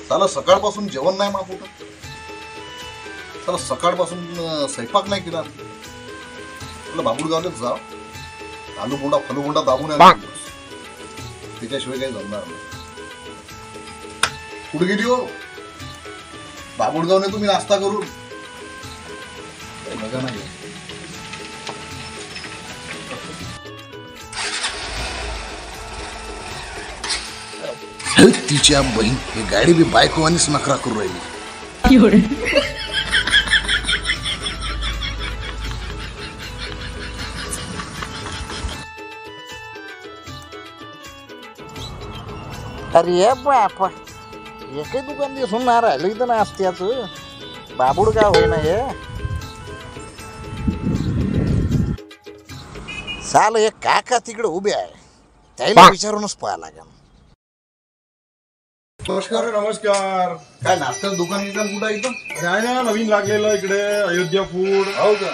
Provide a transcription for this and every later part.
त्याला सकाळपासून जेवण नाही मागवत, त्याला सकाळपासून स्वयंपाक नाही केला. त्याला बाबुळगावलाच जा, आलू बोंडा फलू दाबून त्याच्याशिवाय काही जमणार नाही. कुठे गेली हो बाबुळगावने तुम्ही नाश्ता करून? मजा नाही. तिच्या बहीण ही गाडी बी बायकोवानीच नखरा करू राहिली. अरे बापा, एकही दुकान दिसून नाही राहिलं इथं नाश्त्याचं. बाबुळगाव होय ना हे. चाल एक काका तिकडे उभे आहे, त्याला विचारूनच पाहा लागेल. नमस्कार. नमस्कार. काय नाश्त्याचं दुकान कुठं आहे इथं? काय ना नवीन लागलेलं इकडे अयोध्या फूड. हो का?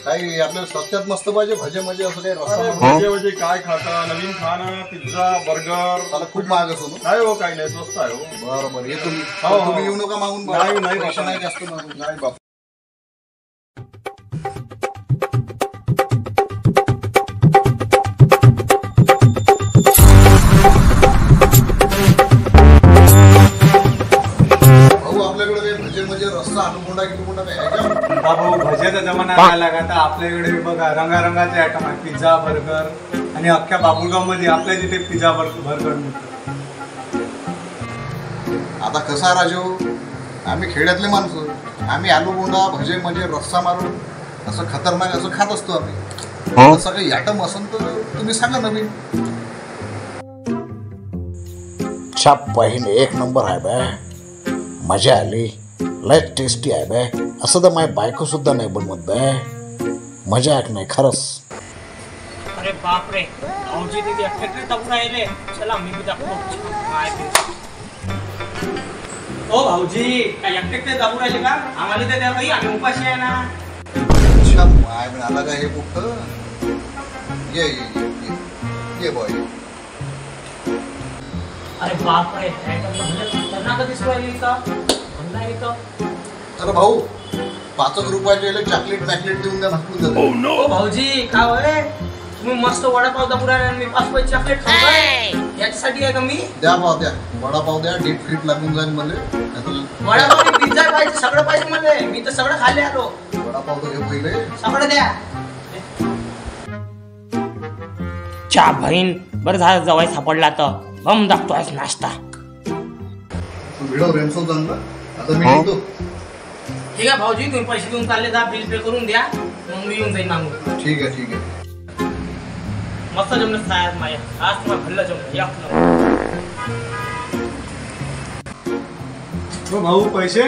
काही आपल्याला स्वस्त्यात मस्त पाहिजे भजे मजे असं काही रस्ता म्हणजे काय खाता नवीन खाणं, पिझ्झा बर्गर. त्याला खूप महाग असतो ना? नाही हो, काही नाही, स्वस्त आहे हो. बरं बरं येतो मी. हो. तुम्ही येऊ नका मागून. नाही पैसे नाही जास्त मागून. नाही बाप. बाबू भज्याचा जमाना आला का? आता आपल्याकडे बघा रंगारंगाचे आयटम आहे, पिझ्झा बर्गर. आणि अख्ख्या बाबुळगाव मध्ये आपल्या तिथे पिझ्झा बर्गर मिळतो. आता कसा राजू, आम्ही खेड्यातले माणसं, आम्ही आलू बोंडा भजे म्हणजे रस्सा मारून असं खतरनाक असं खात असतो आम्ही. असं काही आयटम असेल तर तुम्ही सांगा नवीन. छाप बहीण एक नंबर आहे बाय, मजा आली, लय टेस्टी आहे बाय. असं तर माझी बायको सुद्धा नाही बनवत बाय. मजा नाही खरंच. अरे बाप रे, भाऊजी तिथे एकटे दाबून राहिले. चला मी बी दाखवतो काय ते. ओ भाऊजी, काय एकटे दाबून राहिले का? आम्हाला ते द्या बाई, आम्ही उपाशी आहे ना. अच्छा माय म्हणाला का हे कुठं? ये ये ये ये बॉय. अरे बाप रे, खतरनाक दिसू राहिली का? अरे भाऊ, 5 रुपयाचे चॉकलेट मॅकलेट देऊन द्या. ओ भाऊजी, का होय तुम्ही मस्त वडापाव दाबून राहिले आणि मी 5 रुपये चॉकलेट खाऊ? याच्यासाठी आहे का मी? द्या भाऊ द्या, वडापाव द्या. डीप फ्रीट लागून जाईल मला. वडापाव पिझ्झा पाहिजे, सगळं पाहिजे मला. मी तर सगळं खाल्ले आलो. वडापाव तर घे पहिले, सगळं द्या. चा बहीण बरं झालं जवळ सापडला तर बम दाखतो आज नाश्ता. तू व्हिडिओ रेमसो जाण ना. आता मी येतो. ठीक आहे भाऊजी, तुम्ही पैसे देऊन चालले जा, बिल पे करून द्या, मग मी येऊन जाईन मागून. ठीक आहे ठीक आहे. मस्त जमलं साहेब माझ्या, आज तुम्हाला भल्लं जमलं. या भाऊ पैसे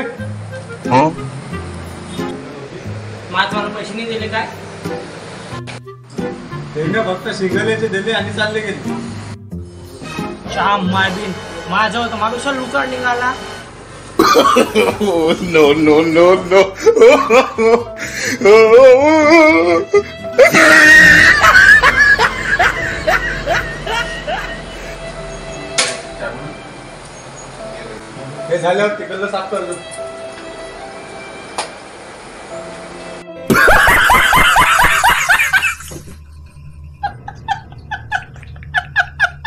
माझ मला पैसे नाही दिले काय? त्यांना फक्त शिंगल्याचे दिले आणि चालले गेले. श्याम माय बिन माझ्याजवळ तर माणूस लुकाड निघाला. no no no no हे झाल्यावर तिकडलं साफ करतो.